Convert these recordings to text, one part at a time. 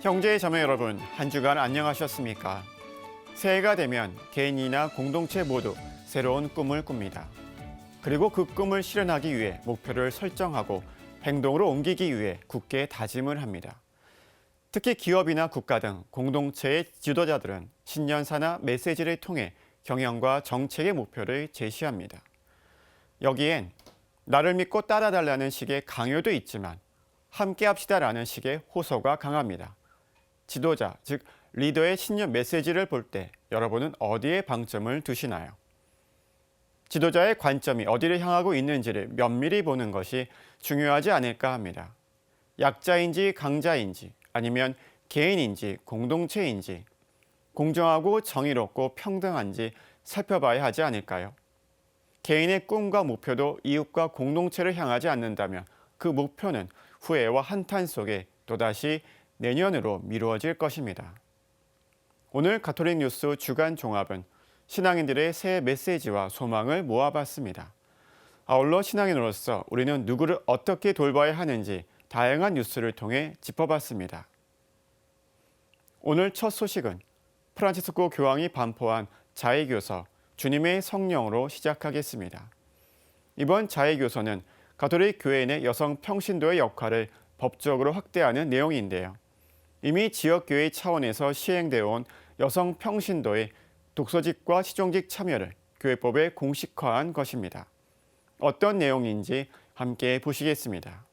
형제자매 여러분, 한 주간 안녕하셨습니까? 새해가 되면 개인이나 공동체 모두 새로운 꿈을 꿉니다. 그리고 그 꿈을 실현하기 위해 목표를 설정하고 행동으로 옮기기 위해 굳게 다짐을 합니다. 특히 기업이나 국가 등 공동체의 지도자들은 신년사나 메시지를 통해 경영과 정책의 목표를 제시합니다. 여기엔 나를 믿고 따라달라는 식의 강요도 있지만 함께 합시다라는 식의 호소가 강합니다. 지도자, 즉 리더의 신년 메시지를 볼 때 여러분은 어디에 방점을 두시나요? 지도자의 관점이 어디를 향하고 있는지를 면밀히 보는 것이 중요하지 않을까 합니다. 약자인지 강자인지 아니면 개인인지 공동체인지 공정하고 정의롭고 평등한지 살펴봐야 하지 않을까요? 개인의 꿈과 목표도 이웃과 공동체를 향하지 않는다면 그 목표는 후회와 한탄 속에 또다시 내년으로 미루어질 것입니다. 오늘 가톨릭 뉴스 주간 종합은 신앙인들의 새해 메시지와 소망을 모아봤습니다. 아울러 신앙인으로서 우리는 누구를 어떻게 돌봐야 하는지 다양한 뉴스를 통해 짚어봤습니다. 오늘 첫 소식은 프란치스코 교황이 반포한 자의교서 주님의 성령으로 시작하겠습니다. 이번 자의교서는 가톨릭 교회 내 여성 평신도의 역할을 법적으로 확대하는 내용인데요. 이미 지역교회 차원에서 시행되어 온 여성 평신도의 독서직과 시종직 참여를 교회법에 공식화한 것입니다. 어떤 내용인지 함께 보시겠습니다.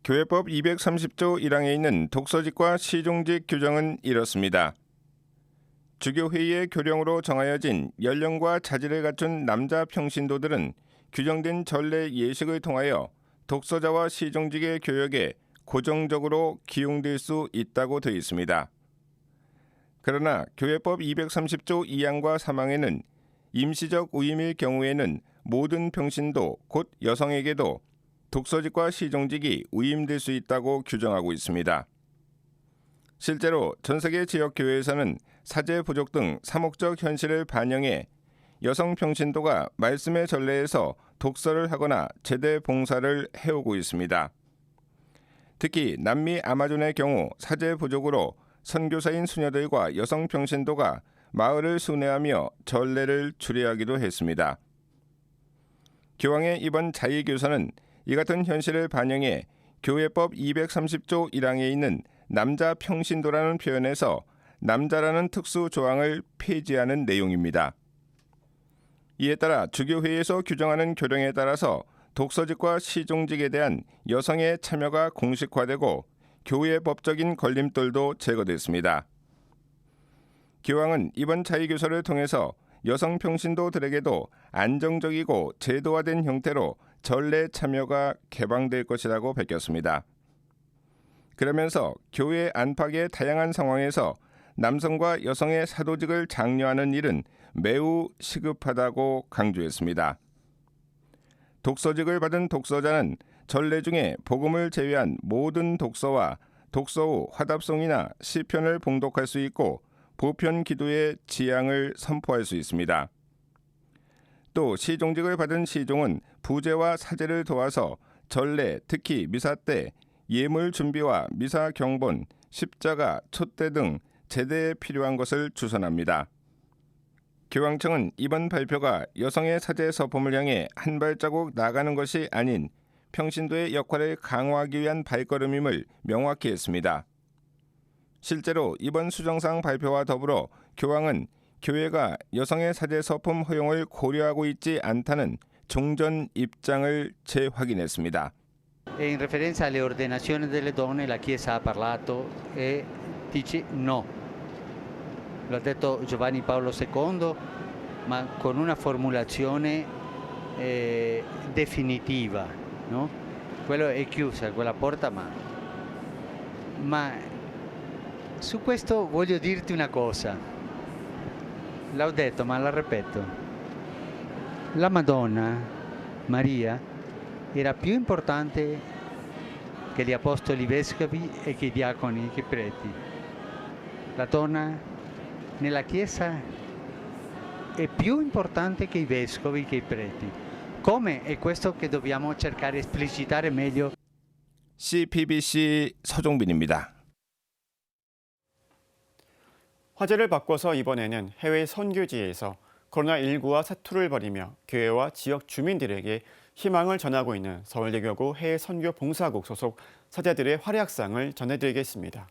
교회법 230조 1항에 있는 독서직과 시종직 규정은 이렇습니다. 주교회의의 교령으로 정하여진 연령과 자질을 갖춘 남자 평신도들은 규정된 전례 예식을 통하여 독서자와 시종직의 교역에 고정적으로 기용될 수 있다고 되어 있습니다. 그러나 교회법 230조 2항과 3항에는 임시적 우임일 경우에는 모든 평신도 곧 여성에게도 독서직과 시종직이 우임될 수 있다고 규정하고 있습니다. 실제로 전세계 지역교회에서는 사제 부족 등 사목적 현실을 반영해 여성 평신도가 말씀의 전례에서 독서를 하거나 제대 봉사를 해오고 있습니다. 특히 남미 아마존의 경우 사제 부족으로 선교사인 수녀들과 여성 평신도가 마을을 순회하며 전례를 추리하기도 했습니다. 교황의 이번 자의교서는 이 같은 현실을 반영해 교회법 230조 1항에 있는 남자 평신도라는 표현에서 남자라는 특수 조항을 폐지하는 내용입니다. 이에 따라 주교회에서 규정하는 교령에 따라서 독서직과 시종직에 대한 여성의 참여가 공식화되고 교회 법적인 걸림돌도 제거됐습니다. 교황은 이번 자의교서를 통해서 여성 평신도들에게도 안정적이고 제도화된 형태로 전례 참여가 개방될 것이라고 밝혔습니다. 그러면서 교회 안팎의 다양한 상황에서 남성과 여성의 사도직을 장려하는 일은 매우 시급하다고 강조했습니다. 독서직을 받은 독서자는 전례 중에 복음을 제외한 모든 독서와 독서 후 화답송이나 시편을 봉독할 수 있고 보편 기도의 지향을 선포할 수 있습니다. 또 시종직을 받은 시종은 부제와 사제를 도와서 전례, 특히 미사 때 예물 준비와 미사 경본, 십자가, 촛대 등 제대에 필요한 것을 주선합니다. 교황청은 이번 발표가 여성의 사제 서품을 향해 한 발자국 나가는 것이 아닌 평신도의 역할을 강화하기 위한 발걸음임을 명확히 했습니다. 실제로 이번 수정상 발표와 더불어 교황은 교회가 여성의 사제 서품 허용을 고려하고 있지 않다는 종전 입장을 재확인했습니다. In referenza alle ordenazioni delle donne la Chiesa ha parlato e dice no. Lo ha detto Giovanni Paolo II, ma con una formulazione definitiva, no? Quello è chiusa, quella porta, ma su questo voglio dirti una cosa. L'ho detto, ma la ripeto. La Madonna Maria era più importante che gli apostoli vescovi e che i diaconi e che i preti. La donna nella Chiesa è più importante che i vescovi e che i preti. Come è questo che dobbiamo cercare di esplicitare meglio. CPBC 서종빈입니다. 화제를 바꿔서 이번에는 해외 선교지에서 코로나19와 사투를 벌이며 교회와 지역 주민들에게 희망을 전하고 있는 서울대교구 해외선교봉사국 소속 사제들의 활약상을 전해드리겠습니다.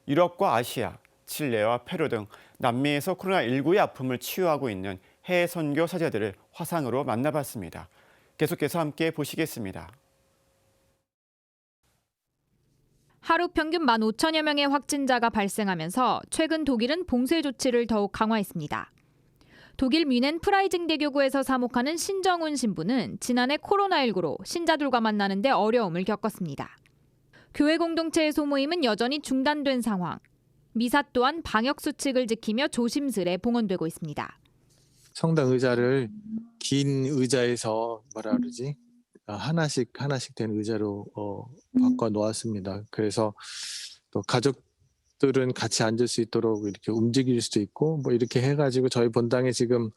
유럽과 아시아, 칠레와 페루 등 남미에서 코로나19의 아픔을 치유하고 있는 해외선교 사제들을 화상으로 만나봤습니다. 계속해서 함께 보시겠습니다. 하루 평균 15,000여 명의 확진자가 발생하면서 최근 독일은 봉쇄 조치를 더욱 강화했습니다. 독일 뮌헨 프라이징 대교구에서 사목하는 신정훈 신부는 지난해 코로나19로 신자들과 만나는데 어려움을 겪었습니다. 교회 공동체의 소모임은 여전히 중단된 상황. 미사 또한 방역 수칙을 지키며 조심스레 봉헌되고 있습니다. 성당 의자를 긴 의자에서 하나씩 된 의자로 바꿔 놓았습니다. 그래서 또 가족들은 같이 앉을 수 있도록 이렇게 움직일 수도 있고 뭐 이렇게 해가지고 저희 본당에 지금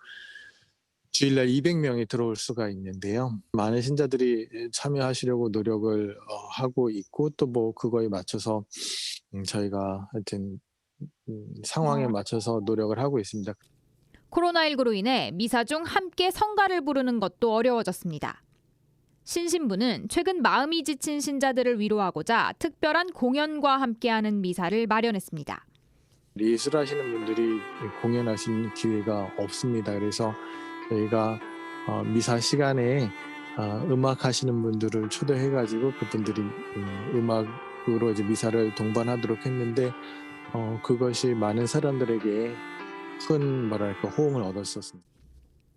주일날 200명이 들어올 수가 있는데요. 많은 신자들이 참여하시려고 노력을 하고 있고 또 뭐 그거에 맞춰서 저희가 하여튼 상황에 맞춰서 노력을 하고 있습니다. 코로나19로 인해 미사 중 함께 성가를 부르는 것도 어려워졌습니다. 신 신부는 최근 마음이 지친 신자들을 위로하고자 특별한 공연과 함께하는 미사를 마련했습니다. 예술하시는 분들이 공연하신 기회가 없습니다. 그래서 저희가 미사 시간에 음악 하시는 분들을 초대해가지고 그분들이 음악으로 이제 미사를 동반하도록 했는데 그것이 많은 사람들에게 큰 호응을 얻었었습니다.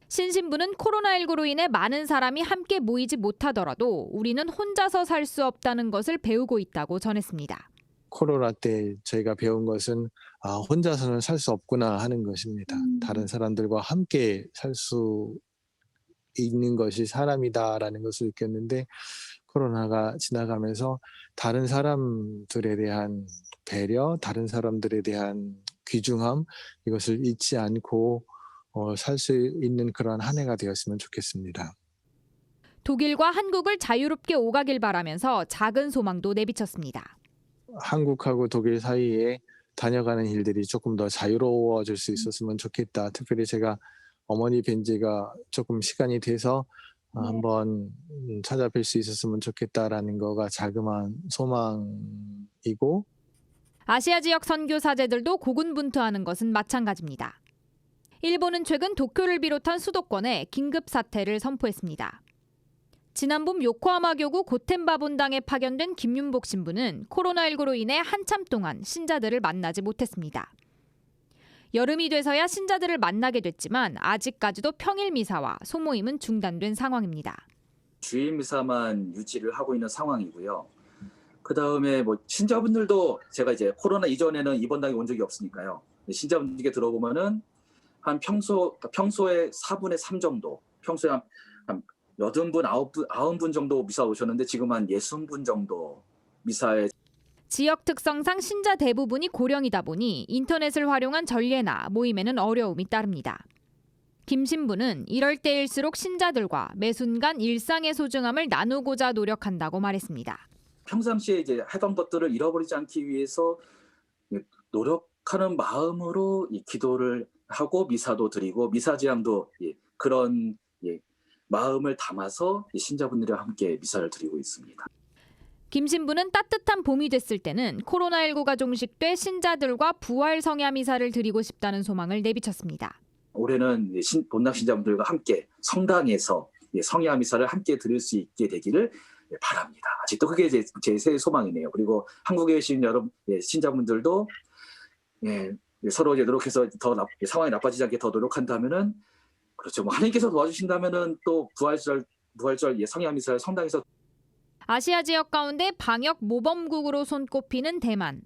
신 신부는 코로나19로 인해 많은 사람이 함께 모이지 못하더라도 우리는 혼자서 살 수 없다는 것을 배우고 있다고 전했습니다. 코로나 때 저희가 배운 것은 혼자서는 살 수 없구나 하는 것입니다. 다른 사람들과 함께 살 수 있는 것이 사람이다라는 것을 느꼈는데 코로나가 지나가면서 다른 사람들에 대한 배려, 다른 사람들에 대한 귀중함 이것을 잊지 않고 살 수 있는 그런 한 해가 되었으면 좋겠습니다. 독일과 한국을 자유롭게 오가길 바라면서 작은 소망도 내비쳤습니다. 한국하고 독일 사이에 다녀가는 일들이 조금 더 자유로워질 수 있었으면 좋겠다. 특별히 제가 어머니 뵌 지가 조금 시간이 돼서 한번 찾아뵐 수 있었으면 좋겠다라는 거가 자그마한 소망이고 아시아 지역 선교 사제들도 고군분투하는 것은 마찬가지입니다. 일본은 최근 도쿄를 비롯한 수도권에 긴급 사태를 선포했습니다. 지난 봄 요코하마 교구 고텐바 본당에 파견된 김윤복 신부는 코로나19로 인해 한참 동안 신자들을 만나지 못했습니다. 여름이 돼서야 신자들을 만나게 됐지만 아직까지도 평일 미사와 소모임은 중단된 상황입니다. 주일 미사만 유지를 하고 있는 상황이고요. 그 다음에 신자분들도 제가 이제 코로나 이전에는 이 본당에 온 적이 없으니까요. 신자분들께 들어보면은 한 평소에 4분의 3 정도, 평소에 한 80분, 90분 정도 미사 오셨는데 지금 한 60분 정도 미사에. 지역 특성상 신자 대부분이 고령이다 보니 인터넷을 활용한 전례나 모임에는 어려움이 따릅니다. 김 신부는 이럴 때일수록 신자들과 매 순간 일상의 소중함을 나누고자 노력한다고 말했습니다. 평상시에 이제 하던 것들을 잃어버리지 않기 위해서 노력하는 마음으로 이 기도를 하고 미사도 드리고 미사제함도 그런 마음을 담아서 신자분들과 함께 미사를 드리고 있습니다. 김 신부는 따뜻한 봄이 됐을 때는 코로나19가 종식돼 신자들과 부활 성야 미사를 드리고 싶다는 소망을 내비쳤습니다. 올해는 본당 신자분들과 함께 성당에서 성야 미사를 함께 드릴 수 있게 되기를 바랍니다. 아직도 그게 제 새 소망이네요. 그리고 한국에 계신 여러분 신자분들도 서로 노력해서 더 상황이 나빠지지 않게 더 노력한다면은 그렇죠. 하나님께서 도와주신다면은 또 부활절 성야 미사를 성당에서. 아시아 지역 가운데 방역 모범국으로 손꼽히는 대만.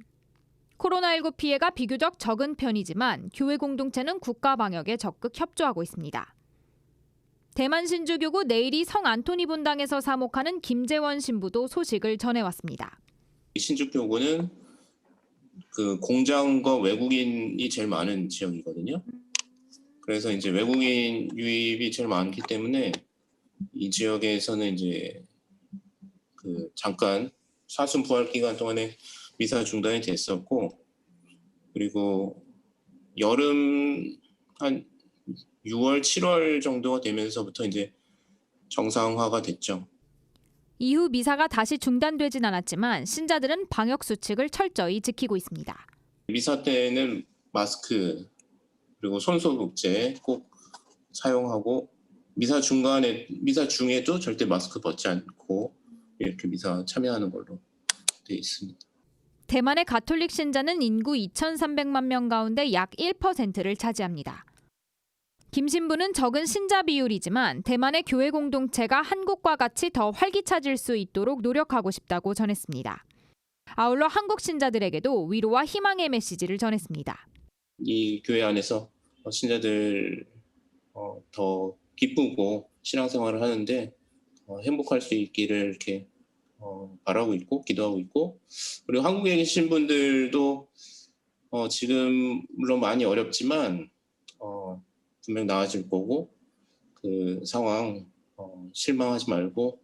코로나19 피해가 비교적 적은 편이지만 교회 공동체는 국가 방역에 적극 협조하고 있습니다. 대만 신주교구 내일이 성 안토니 본당에서 사목하는 김재원 신부도 소식을 전해왔습니다. 신주교구는 그 공장과 외국인이 제일 많은 지역이거든요. 그래서 이제 외국인 유입이 제일 많기 때문에 이 지역에서는 이제 그 잠깐 사순 부활 기간 동안에 미사 중단이 됐었고, 그리고 여름 한 6월, 7월 정도가 되면서부터 이제 정상화가 됐죠. 이후 미사가 다시 중단되진 않았지만 신자들은 방역 수칙을 철저히 지키고 있습니다. 미사 때는 마스크 그리고 손소독제 꼭 사용하고 미사 중에도 절대 마스크 벗지 않고 이렇게 미사 참여하는 걸로 되어 있습니다. 대만의 가톨릭 신자는 인구 2,300만 명 가운데 약 1%를 차지합니다. 김 신부는 적은 신자 비율이지만 대만의 교회 공동체가 한국과 같이 더 활기차질 수 있도록 노력하고 싶다고 전했습니다. 아울러 한국 신자들에게도 위로와 희망의 메시지를 전했습니다. 이 교회 안에서 신자들 더 기쁘고 신앙생활을 하는데 행복할 수 있기를 이렇게 바라고 있고 기도하고 있고, 그리고 한국에 계신 분들도 지금 물론 많이 어렵지만 분명 나아질 거고, 그 상황 실망하지 말고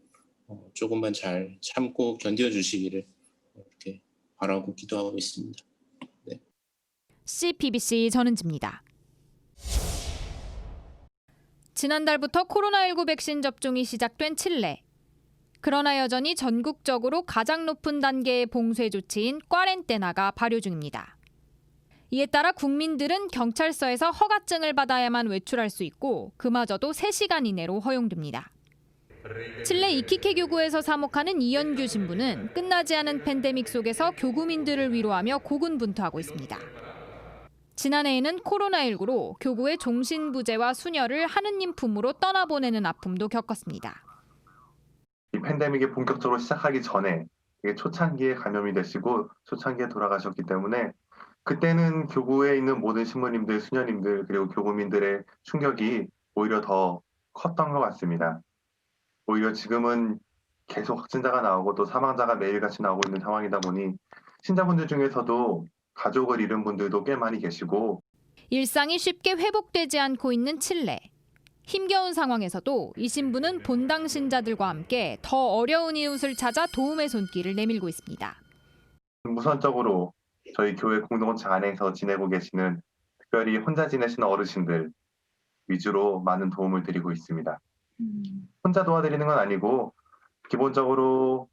조금만 잘 참고 견뎌 주시기를 이렇게 바라고 기도하고 있습니다. 네. CBBC 전은지입니다. 지난달부터 코로나19 백신 접종이 시작된 칠레. 그러나 여전히 전국적으로 가장 높은 단계의 봉쇄 조치인 꽈렌테나가 발효 중입니다. 이에 따라 국민들은 경찰서에서 허가증을 받아야만 외출할 수 있고 그마저도 3시간 이내로 허용됩니다. 칠레 이키케 교구에서 사목하는 이연규 신부는 끝나지 않은 팬데믹 속에서 교구민들을 위로하며 고군분투하고 있습니다. 지난해에는 코로나19로 교구의 종신부재와 수녀를 하느님 품으로 떠나보내는 아픔도 겪었습니다. 이 팬데믹이 본격적으로 시작하기 전에 초창기에 감염이 되시고 초창기에 돌아가셨기 때문에 그때는 교구에 있는 모든 신부님들, 수녀님들 그리고 교구민들의 충격이 오히려 더 컸던 것 같습니다. 오히려 지금은 계속 확진자가 나오고 또 사망자가 매일같이 나오고 있는 상황이다 보니 신자분들 중에서도 가족을 잃은 분들도 꽤 많이 계시고 일상이 쉽게 회복되지 않고 있는 칠레. 힘겨운 상황에서도 이 신부는 본당 신자들과 함께 더 어려운 이웃을 찾아 도움의 손길을 내밀고 있습니다. 우선적으로 저희 교회 공동체 안에서 지내고 계시는 특별히 혼자 지내시는 어르신들 위주로 많은 도움을 드리고 있습니다. 혼자 도와드리는 건 아니고 기본적으로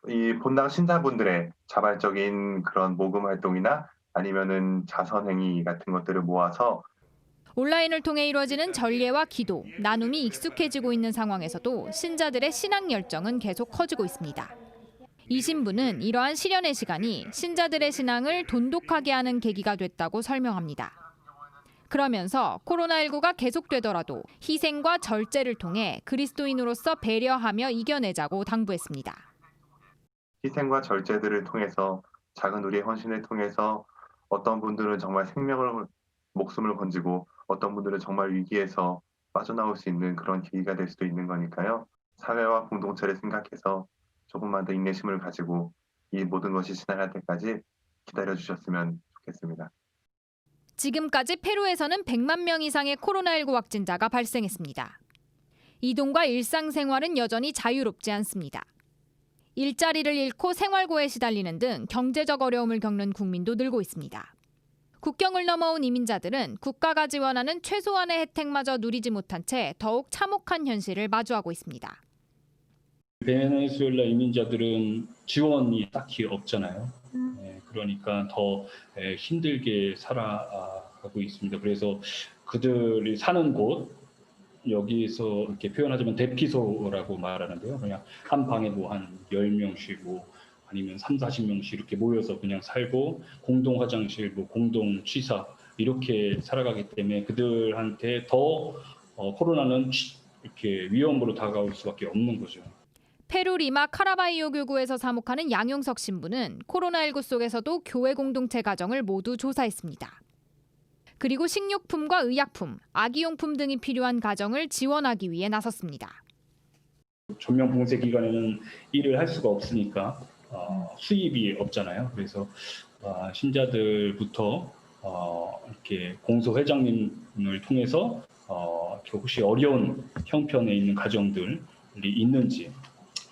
이 본당 신자분들의 자발적인 그런 모금 활동이나 아니면은 자선행위 같은 것들을 모아서 온라인을 통해 이루어지는 전례와 기도, 나눔이 익숙해지고 있는 상황에서도 신자들의 신앙 열정은 계속 커지고 있습니다. 이 신부는 이러한 시련의 시간이 신자들의 신앙을 돈독하게 하는 계기가 됐다고 설명합니다. 그러면서 코로나19가 계속되더라도 희생과 절제를 통해 그리스도인으로서 배려하며 이겨내자고 당부했습니다. 희생과 절제들을 통해서 작은 우리의 헌신을 통해서 어떤 분들은 정말 목숨을 건지고 어떤 분들은 정말 위기에서 빠져나올 수 있는 그런 계기가 될 수도 있는 거니까요. 사회와 공동체를 생각해서 조금만 더 인내심을 가지고 이 모든 것이 지나갈 때까지 기다려주셨으면 좋겠습니다. 지금까지 페루에서는 100만 명 이상의 코로나19 확진자가 발생했습니다. 이동과 일상생활은 여전히 자유롭지 않습니다. 일자리를 잃고 생활고에 시달리는 등 경제적 어려움을 겪는 국민도 늘고 있습니다. 국경을 넘어온 이민자들은 국가가 지원하는 최소한의 혜택마저 누리지 못한 채 더욱 참혹한 현실을 마주하고 있습니다. 베네수엘라 이민자들은 지원이 딱히 없잖아요. 그러니까 더 힘들게 살아가고 있습니다. 그래서 그들이 사는 곳, 여기서 이렇게 표현하자면 대피소라고 말하는데요. 그냥 한 방에 한 10명씩 아니면 30-40명씩 이렇게 모여서 그냥 살고 공동 화장실, 공동 취사 이렇게 살아가기 때문에 그들한테 더 코로나는 이렇게 위험으로 다가올 수밖에 없는 거죠. 페루 리마 카라바이오 교구에서 사목하는 양용석 신부는 코로나19 속에서도 교회 공동체 가정을 모두 조사했습니다. 그리고 식료품과 의약품, 아기용품 등이 필요한 가정을 지원하기 위해 나섰습니다. 전면 봉쇄 기간에는 일을 할 수가 없으니까 수입이 없잖아요. 그래서 신자들부터 이렇게 공소 회장님을 통해서 혹시 어려운 형편에 있는 가정들이 있는지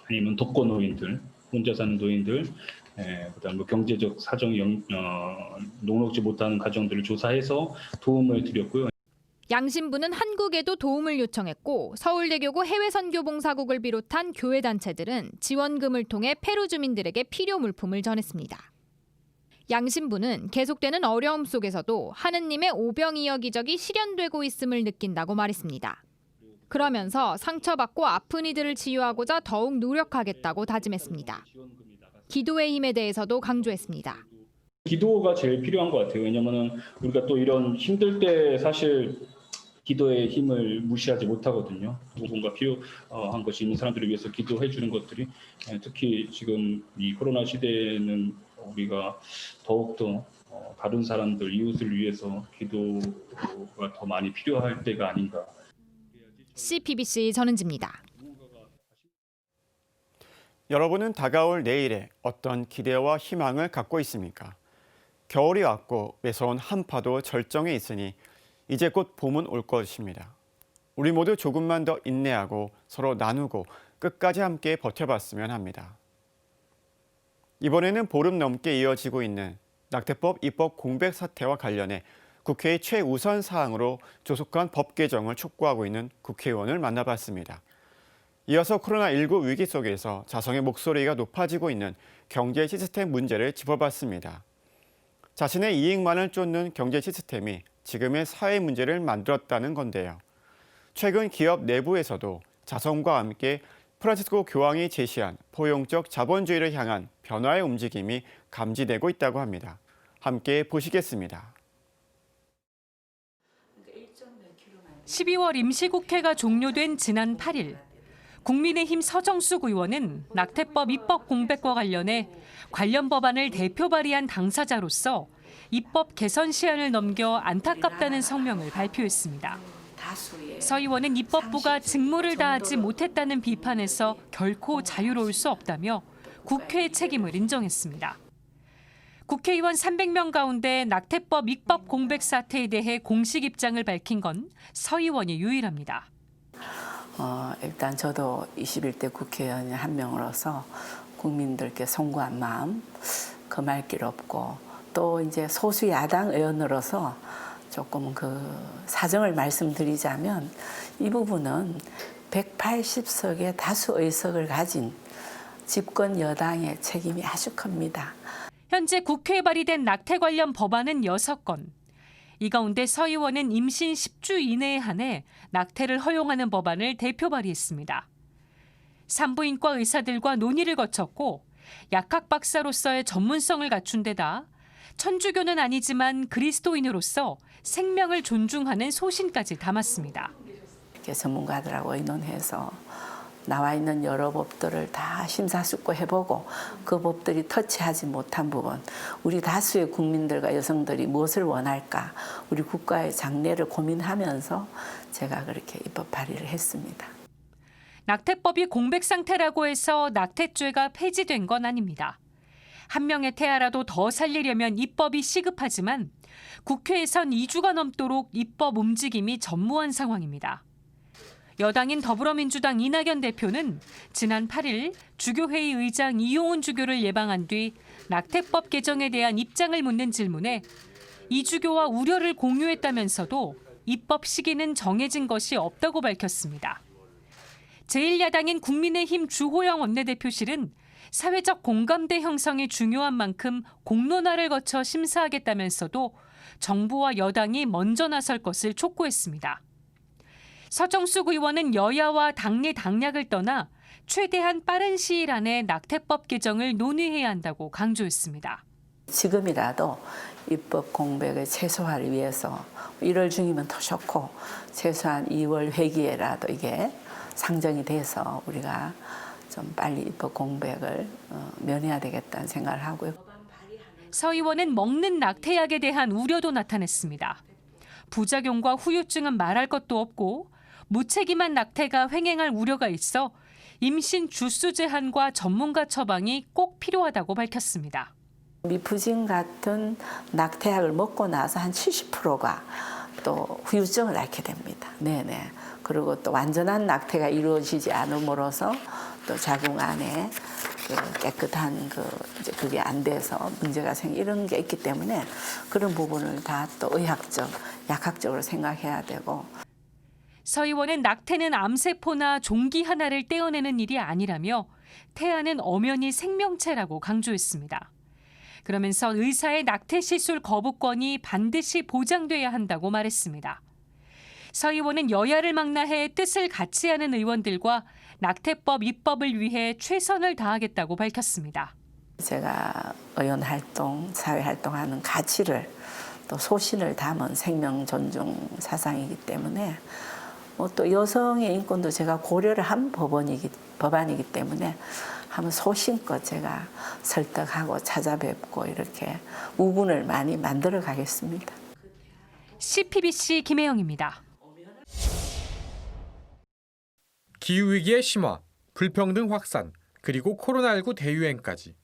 아니면 독거노인들 혼자 사는 노인들, 그다음 뭐 경제적 사정이 녹록지 못하는 가정들을 조사해서 도움을 드렸고요. 양 신부는 한국에도 도움을 요청했고 서울대교구 해외선교봉사국을 비롯한 교회 단체들은 지원금을 통해 페루 주민들에게 필요 물품을 전했습니다. 양 신부는 계속되는 어려움 속에서도 하느님의 오병이어 기적이 실현되고 있음을 느낀다고 말했습니다. 그러면서 상처받고 아픈 이들을 치유하고자 더욱 노력하겠다고 다짐했습니다. 기도의 힘에 대해서도 강조했습니다. 기도가 제일 필요한 것 같아요. 왜냐하면 우리가 또 이런 힘들 때 사실 기도의 힘을 무시하지 못하거든요. 누군가 필요한 것이 있는 사람들을 위해서 기도해 주는 것들이 특히 지금 이 코로나 시대에는 우리가 더욱더 다른 사람들, 이웃을 위해서 기도가 더 많이 필요할 때가 아닌가. CBBC 전은지입니다. 여러분은 다가올 내일에 어떤 기대와 희망을 갖고 있습니까? 겨울이 왔고 매서운 한파도 절정에 있으니 이제 곧 봄은 올 것입니다. 우리 모두 조금만 더 인내하고 서로 나누고 끝까지 함께 버텨봤으면 합니다. 이번에는 보름 넘게 이어지고 있는 낙태법 입법 공백 사태와 관련해 국회의 최우선 사항으로 조속한 법 개정을 촉구하고 있는 국회의원을 만나봤습니다. 이어서 코로나19 위기 속에서 자성의 목소리가 높아지고 있는 경제 시스템 문제를 짚어봤습니다. 자신의 이익만을 쫓는 경제 시스템이 지금의 사회 문제를 만들었다는 건데요. 최근 기업 내부에서도 자성과 함께 프란치스코 교황이 제시한 포용적 자본주의를 향한 변화의 움직임이 감지되고 있다고 합니다. 함께 보시겠습니다. 12월 임시국회가 종료된 지난 8일, 국민의힘 서정숙 의원은 낙태법 입법 공백과 관련해 관련 법안을 대표 발의한 당사자로서 입법 개선 시한을 넘겨 안타깝다는 성명을 발표했습니다. 서 의원은 입법부가 직무를 다하지 못했다는 비판에서 결코 자유로울 수 없다며 국회의 책임을 인정했습니다. 국회의원 300명 가운데 낙태법 입법 공백 사태에 대해 공식 입장을 밝힌 건 서 의원이 유일합니다. 일단 저도 21대 국회의원 한 명으로서 국민들께 송구한 마음 금할 길 없고 또 이제 소수 야당 의원으로서 조금 사정을 말씀드리자면 이 부분은 180석의 다수 의석을 가진 집권 여당의 책임이 아주 큽니다. 현재 국회에 발의된 낙태 관련 법안은 6건. 이 가운데 서 의원은 임신 10주 이내에 한해 낙태를 허용하는 법안을 대표 발의했습니다. 산부인과 의사들과 논의를 거쳤고 약학 박사로서의 전문성을 갖춘 데다 천주교는 아니지만 그리스도인으로서 생명을 존중하는 소신까지 담았습니다. 이렇게 전문가들하고 의논해서 나와 있는 여러 법들을 다 심사숙고해보고 그 법들이 터치하지 못한 부분, 우리 다수의 국민들과 여성들이 무엇을 원할까, 우리 국가의 장래를 고민하면서 제가 그렇게 입법 발의를 했습니다. 낙태법이 공백 상태라고 해서 낙태죄가 폐지된 건 아닙니다. 한 명의 태아라도 더 살리려면 입법이 시급하지만 국회에선 2주가 넘도록 입법 움직임이 전무한 상황입니다. 여당인 더불어민주당 이낙연 대표는 지난 8일 주교회의 의장 이용훈 주교를 예방한 뒤 낙태법 개정에 대한 입장을 묻는 질문에 이 주교와 우려를 공유했다면서도 입법 시기는 정해진 것이 없다고 밝혔습니다. 제1야당인 국민의힘 주호영 원내대표실은 사회적 공감대 형성이 중요한 만큼 공론화를 거쳐 심사하겠다면서도 정부와 여당이 먼저 나설 것을 촉구했습니다. 서정숙 의원은 여야와 당내 당략을 떠나 최대한 빠른 시일 안에 낙태법 개정을 논의해야 한다고 강조했습니다. 지금이라도 입법 공백을 최소화를 위해서 1월 중이면 더 좋고 최소한 2월 회기에라도 이게 상정이 돼서 우리가 좀 빨리 입법 공백을 면해야 되겠다는 생각을 하고요. 서 의원은 먹는 낙태약에 대한 우려도 나타냈습니다. 부작용과 후유증은 말할 것도 없고 무책임한 낙태가 횡행할 우려가 있어 임신 주수 제한과 전문가 처방이 꼭 필요하다고 밝혔습니다. 미프진 같은 낙태약을 먹고 나서 한 70%가 또 후유증을 앓게 됩니다. 네네. 그리고 또 완전한 낙태가 이루어지지 않음으로써 또 자궁 안에 깨끗한 이제 그게 안 돼서 문제가 이런 게 있기 때문에 그런 부분을 다 또 의학적, 약학적으로 생각해야 되고. 서 의원은 낙태는 암세포나 종기 하나를 떼어내는 일이 아니라며 태아는 엄연히 생명체라고 강조했습니다. 그러면서 의사의 낙태 시술 거부권이 반드시 보장돼야 한다고 말했습니다. 서 의원은 여야를 망라해 뜻을 같이 하는 의원들과 낙태법 입법을 위해 최선을 다하겠다고 밝혔습니다. 제가 의원 활동, 사회 활동하는 가치를 또 소신을 담은 생명 존중 사상이기 때문에 또 여성의 인권도 제가 고려를 한 법안이기 때문에 한번 소신껏 제가 설득하고 찾아뵙고 이렇게 우군을 많이 만들어 가겠습니다. CPBC 김혜영입니다. 기후위기의 심화, 불평등 확산, 그리고 코로나19 대유행까지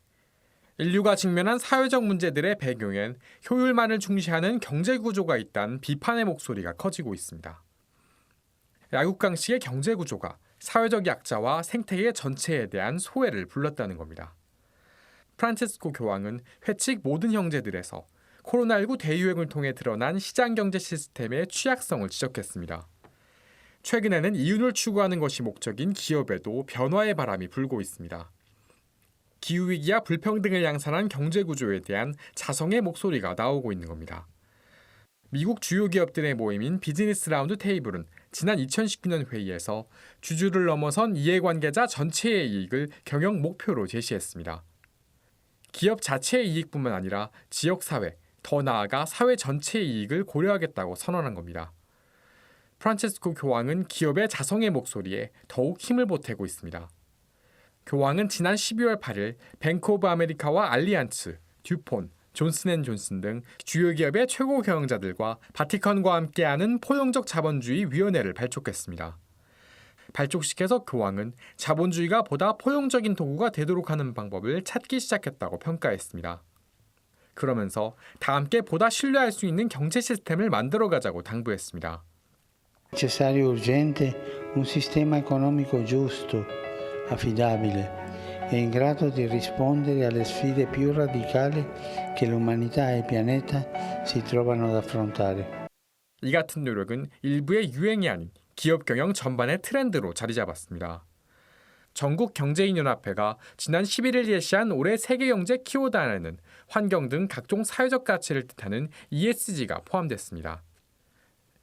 인류가 직면한 사회적 문제들의 배경엔 효율만을 중시하는 경제구조가 있다는 비판의 목소리가 커지고 있습니다. 야국강식의 경제구조가 사회적 약자와 생태계 전체에 대한 소외를 불렀다는 겁니다. 프란체스코 교황은 회칙 모든 형제들에서 코로나19 대유행을 통해 드러난 시장경제 시스템의 취약성을 지적했습니다. 최근에는 이윤을 추구하는 것이 목적인 기업에도 변화의 바람이 불고 있습니다. 기후위기와 불평등을 양산한 경제구조에 대한 자성의 목소리가 나오고 있는 겁니다. 미국 주요 기업들의 모임인 비즈니스 라운드 테이블은 지난 2019년 회의에서 주주를 넘어선 이해관계자 전체의 이익을 경영 목표로 제시했습니다. 기업 자체의 이익뿐만 아니라 지역사회, 더 나아가 사회 전체의 이익을 고려하겠다고 선언한 겁니다. 프란체스코 교황은 기업의 자성의 목소리에 더욱 힘을 보태고 있습니다. 교황은 지난 12월 8일 뱅크 오브 아메리카와 알리안츠, 듀폰, 존슨앤존슨 등 주요 기업의 최고 경영자들과 바티칸과 함께하는 포용적 자본주의 위원회를 발족했습니다. 발족식에서 교황은 자본주의가 보다 포용적인 도구가 되도록 하는 방법을 찾기 시작했다고 평가했습니다. 그러면서 다 함께 보다 신뢰할 수 있는 경제 시스템을 만들어가자고 당부했습니다. Necessario urgente un sistema economico giusto, affidabile e in grado di rispondere alle sfide più radicali che l'umanità e il pianeta si trovano ad affrontare. 이 같은 노력은 일부의 유행이 아닌 기업 경영 전반의 트렌드로 자리 잡았습니다. 전국경제인연합회가 지난 11일 제시한 올해 세계경제 키워드 안에는 환경 등 각종 사회적 가치를 뜻하는 ESG가 포함됐습니다.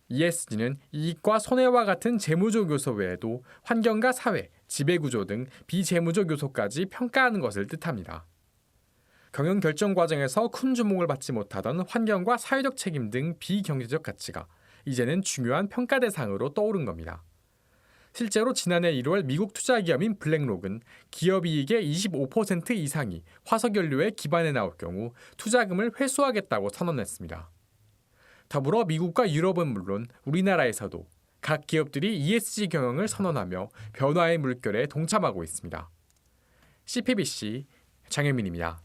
ESG는 이익과 손해와 같은 재무적 요소 외에도 환경과 사회, 지배구조 등 비재무적 요소까지 평가하는 것을 뜻합니다. 경영 결정 과정에서 큰 주목을 받지 못하던 환경과 사회적 책임 등 비경제적 가치가 이제는 중요한 평가 대상으로 떠오른 겁니다. 실제로 지난해 1월 미국 투자기업인 블랙록은 기업 이익의 25% 이상이 화석연료에 기반해 나올 경우 투자금을 회수하겠다고 선언했습니다. 더불어 미국과 유럽은 물론 우리나라에서도 각 기업들이 ESG 경영을 선언하며 변화의 물결에 동참하고 있습니다. CPBC 장혜민입니다.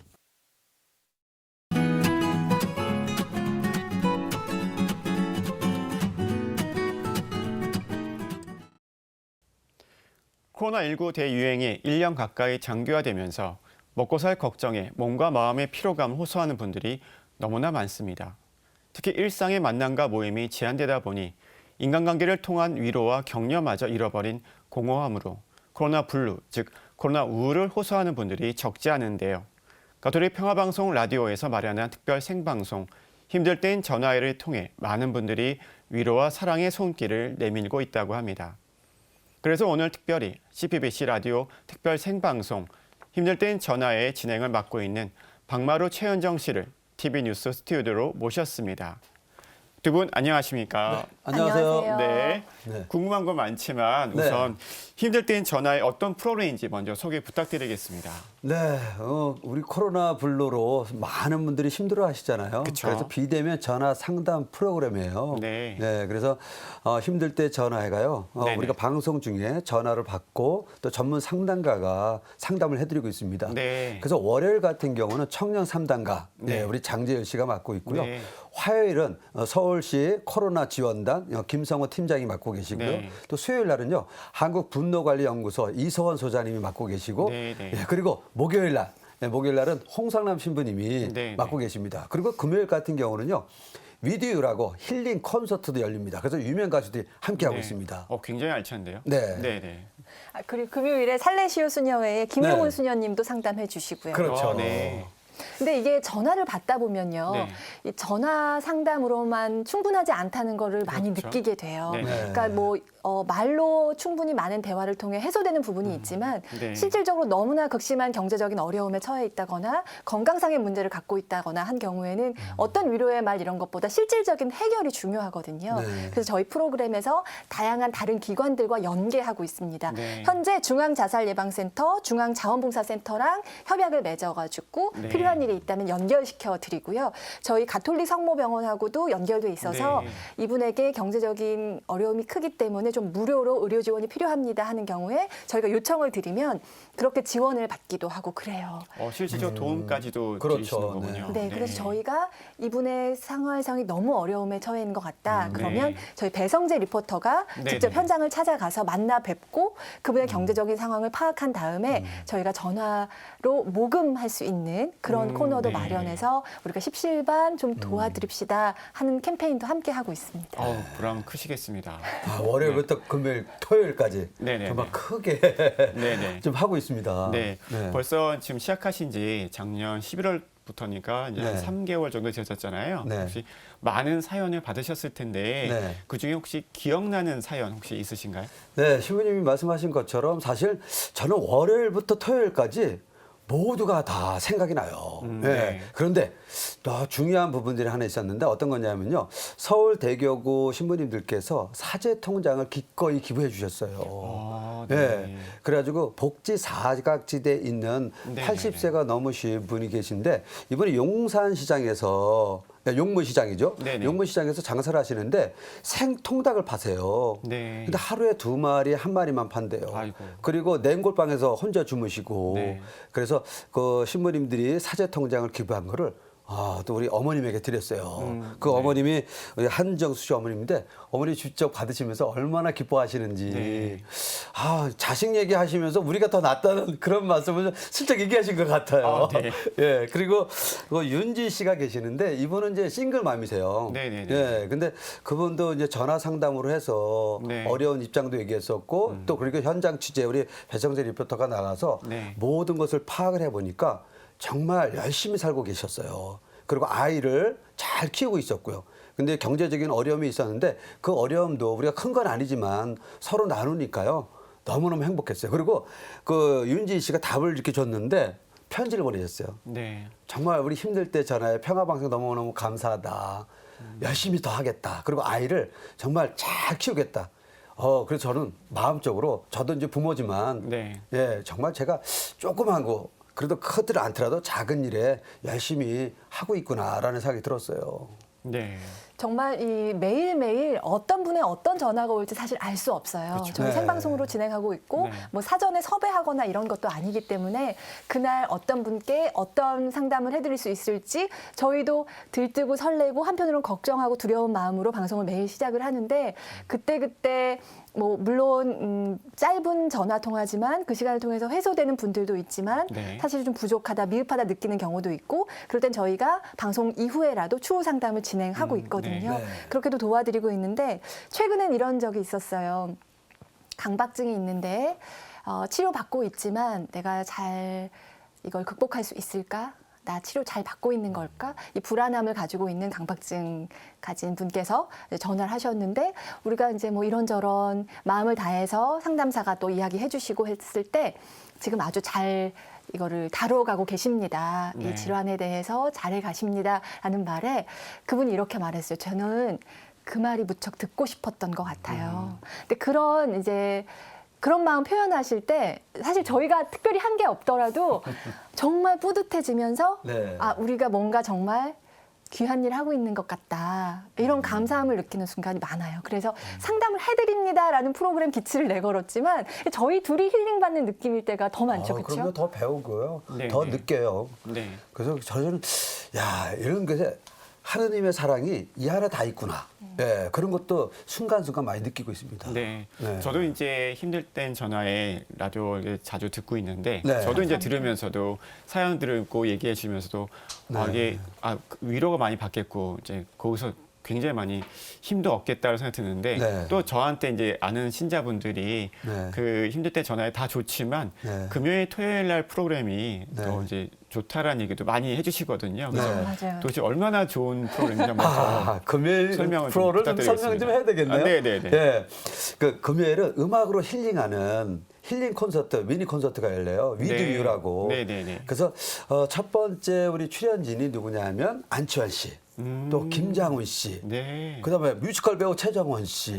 코로나19 대유행이 1년 가까이 장기화되면서 먹고 살 걱정에 몸과 마음의 피로감을 호소하는 분들이 너무나 많습니다. 특히 일상의 만남과 모임이 제한되다 보니 인간관계를 통한 위로와 격려마저 잃어버린 공허함으로 코로나 블루, 즉 코로나 우울을 호소하는 분들이 적지 않은데요. 가톨릭 평화방송 라디오에서 마련한 특별 생방송 힘들 땐 전화를 통해 많은 분들이 위로와 사랑의 손길을 내밀고 있다고 합니다. 그래서 오늘 특별히 CPBC 라디오 특별 생방송 힘들 땐 전화의 진행을 맡고 있는 박마루 최현정 씨를 TV뉴스 스튜디오로 모셨습니다. 두 분 안녕하십니까? 네, 안녕하세요. 네. 궁금한 건 많지만 우선 힘들 땐 전화의 어떤 프로그램인지 먼저 소개 부탁드리겠습니다. 네, 우리 코로나 블루로 많은 분들이 힘들어하시잖아요. 그래서 비대면 전화 상담 프로그램이에요. 네, 그래서 힘들 때 전화해가요. 우리가 방송 중에 전화를 받고 또 전문 상담가가 상담을 해드리고 있습니다. 그래서 월요일 같은 경우는 청년 상담가 우리 장재열 씨가 맡고 있고요. 화요일은 서울시 코로나 지원단 김성호 팀장이 맡고 계시고요. 네. 또 수요일 날은요 한국분노관리연구소 이서원 소장님이 맡고 계시고 네, 네. 예, 그리고 목요일 날 목요일 날은 홍상남 신부님이 네, 맡고 계십니다. 그리고 금요일 같은 경우는요 위드유라고 힐링 콘서트도 열립니다. 그래서 유명 가수들이 함께하고 네. 있습니다. 굉장히 알찬데요. 네. 네, 네. 그리고 금요일에 살레시오 수녀회에 김용훈 네. 수녀님도 상담해 주시고요. 그렇죠. 네. 근데 이게 전화를 받다 보면요. 네. 이 전화 상담으로만 충분하지 않다는 거를 많이 그렇죠. 느끼게 돼요. 네. 그러니까 뭐 말로 충분히 많은 대화를 통해 해소되는 부분이 있지만 네. 실질적으로 너무나 극심한 경제적인 어려움에 처해 있다거나 건강상의 문제를 갖고 있다거나 한 경우에는 어떤 위로의 말 이런 것보다 실질적인 해결이 중요하거든요. 네. 그래서 저희 프로그램에서 다양한 다른 기관들과 연계하고 있습니다. 네. 현재 중앙자살예방센터, 중앙자원봉사센터랑 협약을 맺어가지고 네. 필요한 일이 있다면 연결시켜 드리고요. 저희 가톨릭 성모병원하고도 연결돼 있어서 네. 이분에게 경제적인 어려움이 크기 때문에 좀 무료로 의료 지원이 필요합니다 하는 경우에 저희가 요청을 드리면 그렇게 지원을 받기도 하고 그래요. 실질적 도움까지도 그렇죠. 드리시는 거군요. 네, 그래서 저희가 이분의 생활상이 너무 어려움에 처해 있는 것 같다. 그러면 네. 저희 배성재 리포터가 네, 직접 네. 현장을 찾아가서 만나 뵙고 그분의 경제적인 상황을 파악한 다음에 저희가 전화로 모금할 수 있는 그런 코너도 네. 마련해서 우리가 십시일반 좀 도와드립시다 하는 캠페인도 함께 하고 있습니다. 부담 크시겠습니다. 월요일부터 금요일, 토요일까지 네네. 정말 크게 네네. 좀 하고 있습니다. 네. 네. 벌써 지금 시작하신 지 작년 11월부터니까 이제 네. 한 3개월 정도 되셨잖아요. 네. 혹시 많은 사연을 받으셨을 텐데 네. 그중에 혹시 기억나는 사연 혹시 있으신가요? 네, 신부님이 말씀하신 것처럼 사실 저는 월요일부터 토요일까지 모두가 다 생각이 나요. 네. 그런데 또 중요한 부분들이 하나 있었는데 어떤 거냐면요. 서울대교구 신부님들께서 사제 통장을 기꺼이 기부해 주셨어요. 네. 그래가지고 복지 사각지대에 있는 네. 80세가 넘으신 분이 계신데 이분이 용산시장에서 용문시장이죠. 네네. 용문시장에서 장사를 하시는데 생통닭을 파세요. 네. 근데 하루에 2마리, 1마리만 판대요. 아이고. 그리고 냉골방에서 혼자 주무시고 네. 그래서 그 신부님들이 사제 통장을 기부한 거를 또 우리 어머님에게 드렸어요. 그 네. 어머님이 우리 한정수 씨 어머님인데 어머니 직접 받으시면서 얼마나 기뻐하시는지 네. 자식 얘기하시면서 우리가 더 낫다는 그런 말씀을 슬쩍 얘기하신 것 같아요. 네. 예, 그리고 그 윤지 씨가 계시는데 이분은 이제 싱글맘이세요. 네네네. 예, 근데 그분도 이제 전화 상담으로 해서 네. 어려운 입장도 얘기했었고 또 그리고 현장 취재 우리 배성재 리포터가 나가서 네. 모든 것을 파악을 해보니까 정말 열심히 살고 계셨어요. 그리고 아이를 잘 키우고 있었고요. 근데 경제적인 어려움이 있었는데 그 어려움도 우리가 큰 건 아니지만 서로 나누니까요. 너무너무 행복했어요. 그리고 그 윤지 씨가 답을 이렇게 줬는데 편지를 보내셨어요. 네. 정말 우리 힘들 때 전화에 평화방송 너무너무 감사하다. 열심히 더 하겠다. 그리고 아이를 정말 잘 키우겠다. 그래서 저는 마음적으로 저도 이제 부모지만 네. 예, 정말 제가 조그만 거 그래도 크지 않더라도 작은 일에 열심히 하고 있구나라는 생각이 들었어요. 네. 정말 이 매일매일 어떤 분의 어떤 전화가 올지 사실 알 수 없어요. 그렇죠. 저희 네. 생방송으로 진행하고 있고 네. 뭐 사전에 섭외하거나 이런 것도 아니기 때문에 그날 어떤 분께 어떤 상담을 해드릴 수 있을지 저희도 들뜨고 설레고 한편으로는 걱정하고 두려운 마음으로 방송을 매일 시작을 하는데 그때 뭐 물론 짧은 전화 통화지만 그 시간을 통해서 해소되는 분들도 있지만 네. 사실 좀 부족하다, 미흡하다 느끼는 경우도 있고 그럴 땐 저희가 방송 이후에라도 추후 상담을 진행하고 있거든요. 네. 그렇게도 도와드리고 있는데 최근엔 이런 적이 있었어요. 강박증이 있는데 치료받고 있지만 내가 잘 이걸 극복할 수 있을까? 나 치료 잘 받고 있는 걸까? 이 불안함을 가지고 있는 강박증 가진 분께서 전화를 하셨는데 우리가 이제 뭐 이런저런 마음을 다해서 상담사가 또 이야기해 주시고 했을 때 지금 아주 잘 이거를 다뤄가고 계십니다. 네. 이 질환에 대해서 잘해 가십니다라는 말에 그분이 이렇게 말했어요. 저는 그 말이 무척 듣고 싶었던 것 같아요. 근데 그런 마음 표현하실 때 사실 저희가 특별히 한 게 없더라도 정말 뿌듯해지면서 네. 우리가 뭔가 정말 귀한 일 하고 있는 것 같다. 이런 감사함을 느끼는 순간이 많아요. 그래서 상담을 해드립니다라는 프로그램 기치를 내걸었지만 저희 둘이 힐링받는 느낌일 때가 더 많죠. 그렇죠? 그럼요. 더 배우고요. 네, 더 네. 느껴요. 네. 그래서 저는 이런 것에 하느님의 사랑이 이 안에 다 있구나. 예, 그런 것도 순간순간 많이 느끼고 있습니다. 네. 네. 저도 이제 힘들 땐 전화에 라디오를 자주 듣고 있는데 네. 저도 이제 들으면서도 사연 들고 얘기해 주면서도 네. 이게 위로가 많이 받겠고 이제 거기서 굉장히 많이 힘도 얻겠다고 생각이 드는데 네. 또 저한테 이제 아는 신자분들이 네. 그 힘들 때 전화에 다 좋지만 네. 금요일 토요일 날 프로그램이 네. 더 이제 좋다라는 얘기도 많이 해주시거든요. 그래서 네. 맞아요. 도대체 얼마나 좋은 프로그램인지 한번 더 금요일 설명을 프로를 좀 부탁드리겠습니다. 설명 좀 해야 되겠네요. 네네네. 예, 그 금요일은 음악으로 힐링하는 힐링 콘서트, 미니 콘서트가 열려요. 위드유라고. 네네네. 그래서 첫 번째 우리 출연진이 누구냐면 안치환 씨. 또 김장훈 씨, 네. 그다음에 뮤지컬 배우 최정원 씨,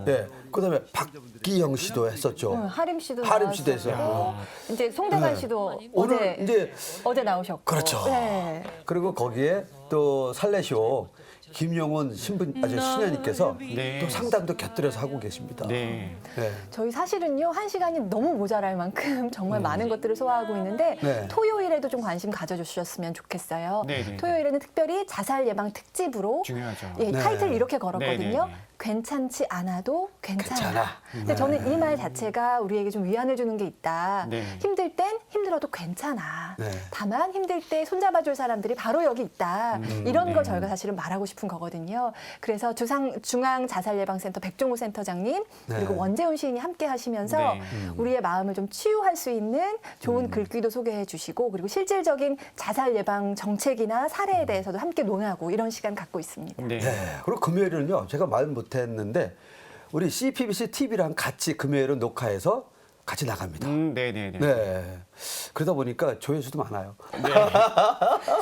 네, 그다음에 박기영 씨도 했었죠. 하림 씨도 했었고, 이제 송대관 네. 씨도 오늘 이제 어제 나오셨고, 그렇죠. 네. 그리고 거기에 또 살레쇼 김용훈 수녀님께서 네. 또 상담도 곁들여서 하고 계십니다. 네. 네. 저희 사실은요, 한 시간이 너무 모자랄 만큼 정말 많은 것들을 소화하고 있는데 네. 토요일에도 좀 관심 가져주셨으면 좋겠어요. 네네. 토요일에는 특별히 자살 예방 특집으로 중요하죠. 예, 네. 타이틀 이렇게 걸었거든요. 네네네. 괜찮지 않아도 괜찮아. 괜찮아. 근데 저는 이 말 자체가 우리에게 좀 위안을 주는 게 있다. 네. 힘들 땐 힘들어도 괜찮아. 네. 다만 힘들 때 손잡아줄 사람들이 바로 여기 있다. 이런 네. 걸 저희가 사실은 말하고 싶은 거거든요. 그래서 중앙자살예방센터 백종우 센터장님 그리고 네. 원재훈 시인이 함께 하시면서 네. 우리의 마음을 좀 치유할 수 있는 좋은 글귀도 소개해 주시고 그리고 실질적인 자살 예방 정책이나 사례에 대해서도 함께 논하고 이런 시간 갖고 있습니다. 네. 네. 그리고 금요일은요, 제가 말 못했는데 우리 CPBC TV랑 같이 금요일은 녹화해서 같이 나갑니다. 네네네. 네. 그러다 보니까 조회수도 많아요. 네.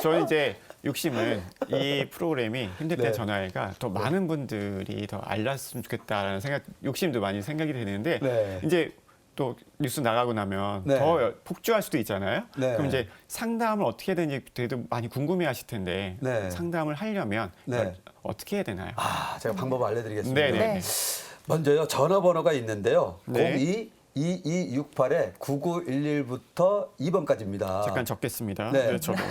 저는 이제 욕심은 이 프로그램이 힘들 때 네. 전화회가 더 많은 분들이 더 알렸으면 좋겠다라는 욕심도 많이 생각이 되는데 네. 이제 또 뉴스 나가고 나면 네. 더 폭주할 수도 있잖아요. 네. 그럼 이제 상담을 어떻게 해야 되는지 되게 많이 궁금해하실 텐데 네. 상담을 하려면 네. 어떻게 해야 되나요? 제가 방법 알려드리겠습니다. 네네. 네. 먼저요, 전화번호가 있는데요. 네. 02-2268-9911부터 2번까지입니다. 잠깐 적겠습니다. 네. 네, 저도.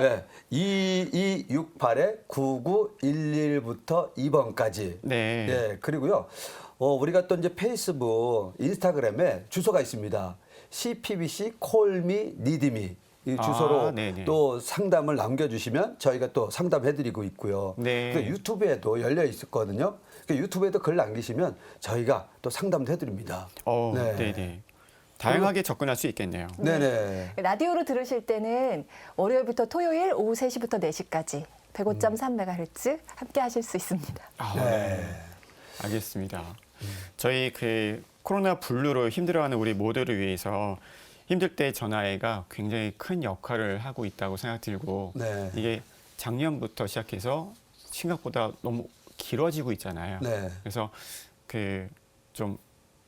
네. 2268-9911부터 2번까지. 네. 네. 그리고요, 우리가 또 이제 페이스북, 인스타그램에 주소가 있습니다. CPBC 콜미 니드미. 이 주소로 네네. 또 상담을 남겨주시면 저희가 또 상담해드리고 있고요. 네. 그 유튜브에도 열려 있었거든요. 그 유튜브에도 글 남기시면 저희가 또 상담도 해드립니다. 네. 네네. 다양하게 접근할 수 있겠네요. 네네. 라디오로 들으실 때는 월요일부터 토요일 오후 3시부터 4시까지 105.3MHz 함께 하실 수 있습니다. 네. 알겠습니다. 저희 그 코로나 블루로 힘들어하는 우리 모두를 위해서 힘들 때 전화회가 굉장히 큰 역할을 하고 있다고 생각 들고 네. 이게 작년부터 시작해서 생각보다 너무 길어지고 있잖아요. 네. 그래서 그 좀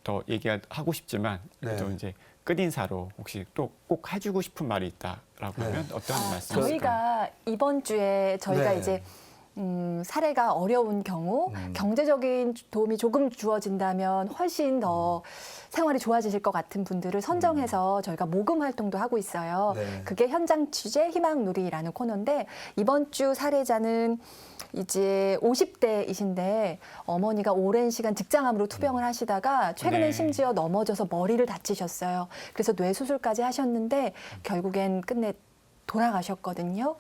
더 얘기하고 싶지만 그래도 네. 이제 끝인사로 혹시 또 꼭 해주고 싶은 말이 있다라고 네. 하면 어떤 말씀이실까요? 저희가 이번 주에 저희가 네. 이제 사례가 어려운 경우 경제적인 도움이 조금 주어진다면 훨씬 더 생활이 좋아지실 것 같은 분들을 선정해서 저희가 모금 활동도 하고 있어요. 네. 그게 현장 취재 희망누리라는 코너인데 이번 주 사례자는 이제 50대이신데 어머니가 오랜 시간 직장암으로 투병을 하시다가 최근에 네. 심지어 넘어져서 머리를 다치셨어요. 그래서 뇌 수술까지 하셨는데 결국엔 끝내 돌아가셨거든요.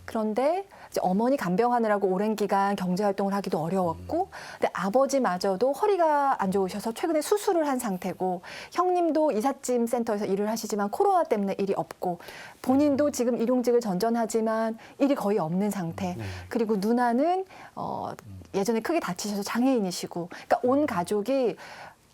그런데 이제 어머니 간병하느라고 오랜 기간 경제 활동을 하기도 어려웠고, 근데 아버지마저도 허리가 안 좋으셔서 최근에 수술을 한 상태고, 형님도 이삿짐 센터에서 일을 하시지만 코로나 때문에 일이 없고, 본인도 지금 일용직을 전전하지만 일이 거의 없는 상태. 그리고 누나는 예전에 크게 다치셔서 장애인이시고, 그러니까 온 가족이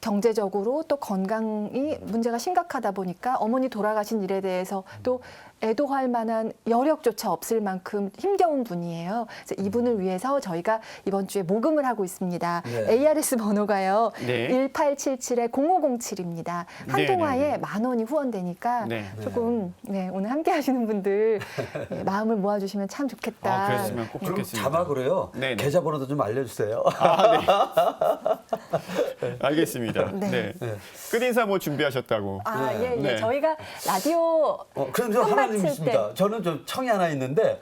경제적으로 또 건강이 문제가 심각하다 보니까 어머니 돌아가신 일에 대해서 또 애도할 만한 여력조차 없을 만큼 힘겨운 분이에요. 그래서 이분을 위해서 저희가 이번 주에 모금을 하고 있습니다. 네. ARS 번호가요. 네. 1877-0507입니다. 한 네, 통화에 네, 네. 10,000원이 후원되니까 네. 조금 오늘 함께 하시는 분들 마음을 모아주시면 참 좋겠다. 그랬으면 꼭 그럼 좋겠습니다. 자막으로요. 네네. 계좌번호도 좀 알려주세요. 알겠습니다. 네. 네. 끝인사 뭐 준비하셨다고. 예. 네. 저희가 라디오 그럼 저 하나 좀 끝마칠 있습니다. 저는 좀 청이 하나 있는데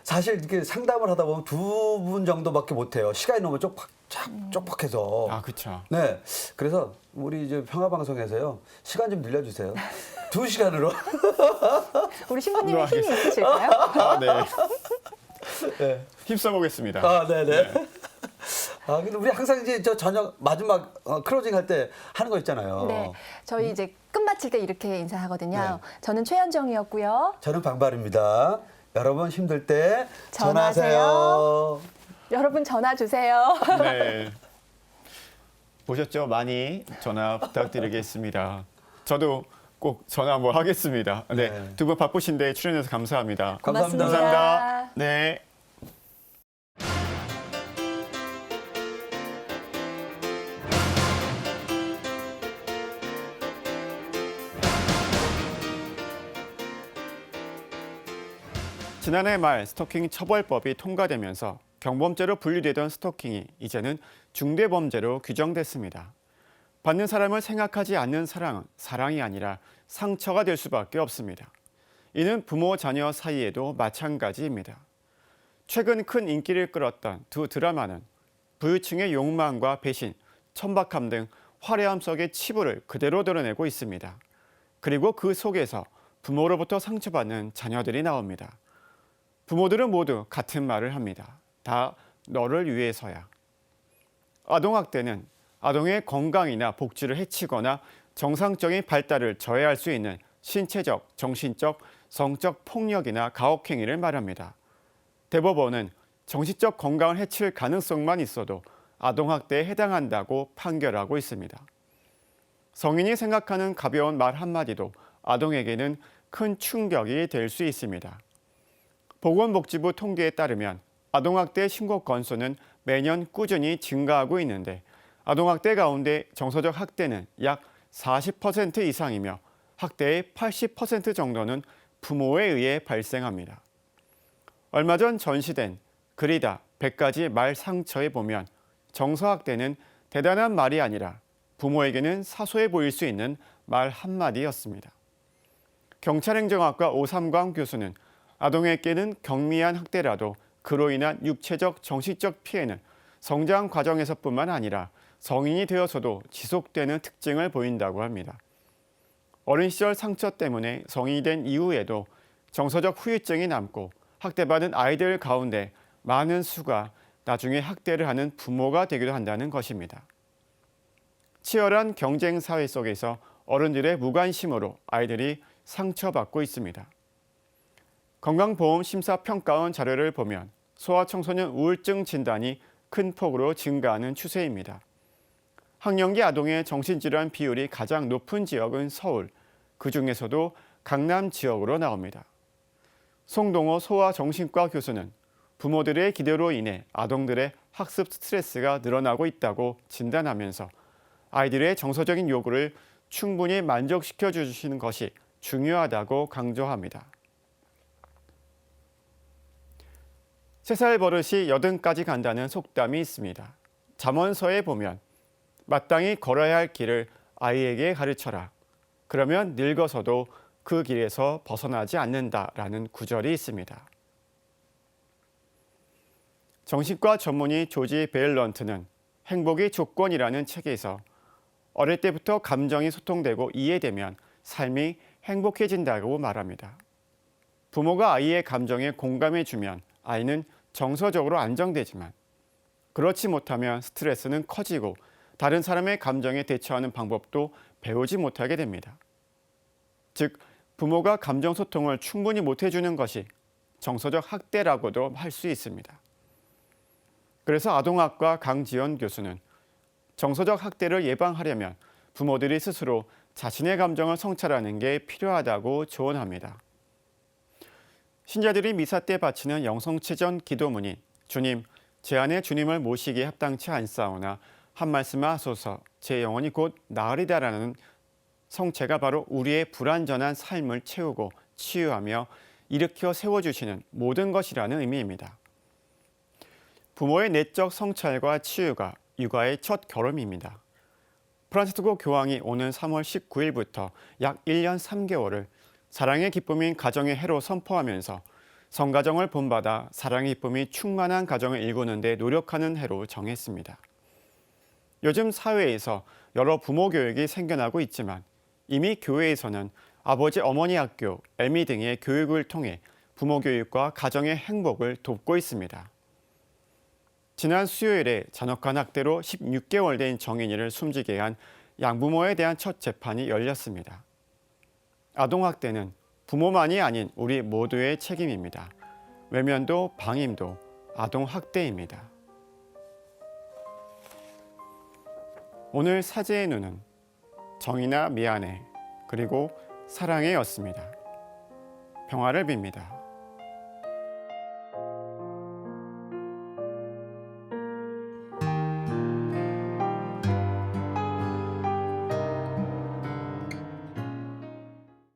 사실 이렇게 상담을 하다 보면 2분 정도밖에 못 해요. 시간이 너무 쪽박해서. 아, 그렇죠. 네. 그래서 우리 이제 평화방송에서요. 시간 좀 늘려주세요. 2시간으로. 우리 신부님의 힘이 있으실까요? 아, 네. 네. 힘써보겠습니다. 아, 네네. 아, 근데 우리 항상 이제 저 저녁 마지막 클로징 할 때 하는 거 있잖아요. 네. 저희 이제 끝마칠 때 이렇게 인사하거든요. 저는 최현정이었고요. 저는 방발입니다. 여러분 힘들 때 전화하세요. 전화하세요. 여러분 전화 주세요. 네. 보셨죠? 많이 전화 부탁드리겠습니다. 저도 꼭 전화 한번 하겠습니다. 네. 두 분 바쁘신데 출연해서 감사합니다. 고맙습니다. 감사합니다. 네. 지난해 말 스토킹 처벌법이 통과되면서 경범죄로 분류되던 스토킹이 이제는 중대범죄로 규정됐습니다. 받는 사람을 생각하지 않는 사랑은 사랑이 아니라 상처가 될 수밖에 없습니다. 이는 부모 자녀 사이에도 마찬가지입니다. 최근 큰 인기를 끌었던 두 드라마는 부유층의 욕망과 배신, 천박함 등 화려함 속의 치부를 그대로 드러내고 있습니다. 그리고 그 속에서 부모로부터 상처받는 자녀들이 나옵니다. 부모들은 모두 같은 말을 합니다. 다 너를 위해서야. 아동학대는 아동의 건강이나 복지를 해치거나 정상적인 발달을 저해할 수 있는 신체적, 정신적, 성적 폭력이나 가혹행위를 말합니다. 대법원은 정신적 건강을 해칠 가능성만 있어도 아동학대에 해당한다고 판결하고 있습니다. 성인이 생각하는 가벼운 말 한마디도 아동에게는 큰 충격이 될 수 있습니다. 보건복지부 통계에 따르면 아동학대 신고 건수는 매년 꾸준히 증가하고 있는데 아동학대 가운데 정서적 학대는 약 40% 이상이며 학대의 80% 정도는 부모에 의해 발생합니다. 얼마 전 전시된 그리다 100가지 말 상처에 보면 정서학대는 대단한 말이 아니라 부모에게는 사소해 보일 수 있는 말 한마디였습니다. 경찰행정학과 오삼광 교수는 아동에게는 경미한 학대라도 그로 인한 육체적, 정신적 피해는 성장 과정에서뿐만 아니라 성인이 되어서도 지속되는 특징을 보인다고 합니다. 어린 시절 상처 때문에 성인이 된 이후에도 정서적 후유증이 남고 학대받은 아이들 가운데 많은 수가 나중에 학대를 하는 부모가 되기도 한다는 것입니다. 치열한 경쟁 사회 속에서 어른들의 무관심으로 아이들이 상처받고 있습니다. 건강보험심사평가원 자료를 보면 소아청소년 우울증 진단이 큰 폭으로 증가하는 추세입니다. 학령기 아동의 정신질환 비율이 가장 높은 지역은 서울, 그중에서도 강남 지역으로 나옵니다. 송동호 소아정신과 교수는 부모들의 기대로 인해 아동들의 학습 스트레스가 늘어나고 있다고 진단하면서 아이들의 정서적인 요구를 충분히 만족시켜 주시는 것이 중요하다고 강조합니다. 3살 버릇이 80까지 간다는 속담이 있습니다. 잠언서에 보면 마땅히 걸어야 할 길을 아이에게 가르쳐라. 그러면 늙어서도 그 길에서 벗어나지 않는다라는 구절이 있습니다. 정신과 전문의 조지 베일런트는 행복이 조건이라는 책에서 어릴 때부터 감정이 소통되고 이해되면 삶이 행복해진다고 말합니다. 부모가 아이의 감정에 공감해주면 아이는 정서적으로 안정되지만 그렇지 못하면 스트레스는 커지고 다른 사람의 감정에 대처하는 방법도 배우지 못하게 됩니다. 즉, 부모가 감정 소통을 충분히 못해주는 것이 정서적 학대라고도 할 수 있습니다. 그래서 아동학과 강지연 교수는 정서적 학대를 예방하려면 부모들이 스스로 자신의 감정을 성찰하는 게 필요하다고 조언합니다. 신자들이 미사 때 바치는 영성체전 기도문이 주님, 제 안에 주님을 모시기에 합당치 않사오나 한 말씀 하소서 제 영혼이 곧 나으리다라는 성체가 바로 우리의 불완전한 삶을 채우고 치유하며 일으켜 세워주시는 모든 것이라는 의미입니다. 부모의 내적 성찰과 치유가 육아의 첫 결혼입니다. 프란치스코 교황이 오는 3월 19일부터 약 1년 3개월을 사랑의 기쁨인 가정의 해로 선포하면서 성가정을 본받아 사랑의 기쁨이 충만한 가정을 일구는 데 노력하는 해로 정했습니다. 요즘 사회에서 여러 부모 교육이 생겨나고 있지만 이미 교회에서는 아버지 어머니 학교, 애미 등의 교육을 통해 부모 교육과 가정의 행복을 돕고 있습니다. 지난 수요일에 잔혹한 학대로 16개월 된 정인이를 숨지게 한 양부모에 대한 첫 재판이 열렸습니다. 아동학대는 부모만이 아닌 우리 모두의 책임입니다. 외면도 방임도 아동학대입니다. 오늘 사제의 눈은 정인아 미안해 그리고 사랑해였습니다. 평화를 빕니다.